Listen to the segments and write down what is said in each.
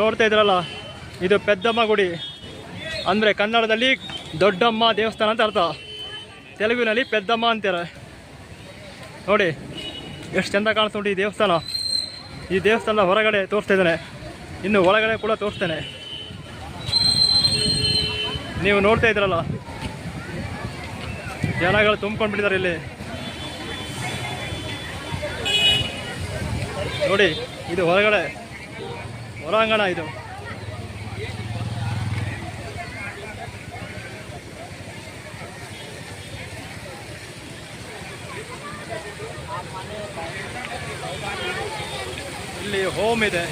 ನೋಡ್ತಾ ಇದ್ರಲ್ಲ, ಇದು ಪೆದ್ದಮ್ಮ ಗುಡಿ ಅಂದರೆ ಕನ್ನಡದಲ್ಲಿ ದೊಡ್ಡಮ್ಮ ದೇವಸ್ಥಾನ ಅಂತ ಅರ್ಥ. ತೆಲುಗಿನಲ್ಲಿ ಪೆದ್ದಮ್ಮ ಅಂತಾರೆ. ನೋಡಿ ಎಷ್ಟು ಚೆಂದ ಕಾಣಿಸ್ತು ಈ ದೇವಸ್ಥಾನ. ಈ ದೇವಸ್ಥಾನದ ಹೊರಗಡೆ ತೋರಿಸ್ತಾ ಇದ್ದೇನೆ, ಇನ್ನು ಒಳಗಡೆ ಕೂಡ ತೋರಿಸ್ತೇನೆ. ನೀವು ನೋಡ್ತಾ ಇದ್ರಲ್ಲ, ಜನಗಳು ತುಂಬ್ಕೊಂಡ್ಬಿಟ್ಟಿದ್ದಾರೆ ಇಲ್ಲಿ. ನೋಡಿ ಇದು ಹೊರಗಡೆ ಹೊರಾಂಗಣ. ಇದು ಇಲ್ಲಿ ಹೋಮ್ ಇದೆ.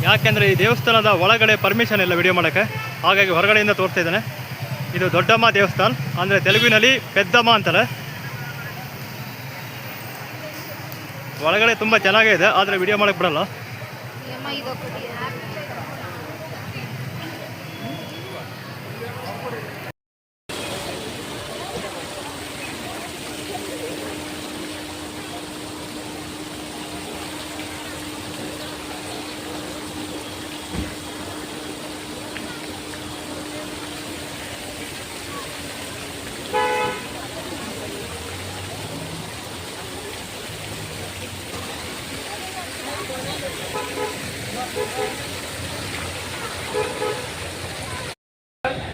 ಯಾಕೆಂದರೆ ಈ ದೇವಸ್ಥಾನದ ಒಳಗಡೆ ಪರ್ಮಿಷನ್ ಇಲ್ಲ ವಿಡಿಯೋ ಮಾಡೋಕ್ಕೆ, ಹಾಗಾಗಿ ಹೊರಗಡೆಯಿಂದ ತೋರಿಸ್ತಾ ಇದ್ದಾನೆ. ಇದು ದೊಡ್ಡಮ್ಮ ದೇವಸ್ಥಾನ ಅಂದರೆ ತೆಲುಗಿನಲ್ಲಿ ಪೆದ್ದಮ್ಮ ಅಂತಾರೆ. ಒಳಗಡೆ ತುಂಬ ಚೆನ್ನಾಗೇ ಇದೆ, ಆದರೆ ವಿಡಿಯೋ ಮಾಡೋಕ್ಕೆ ಬಿಡಲ್ಲ.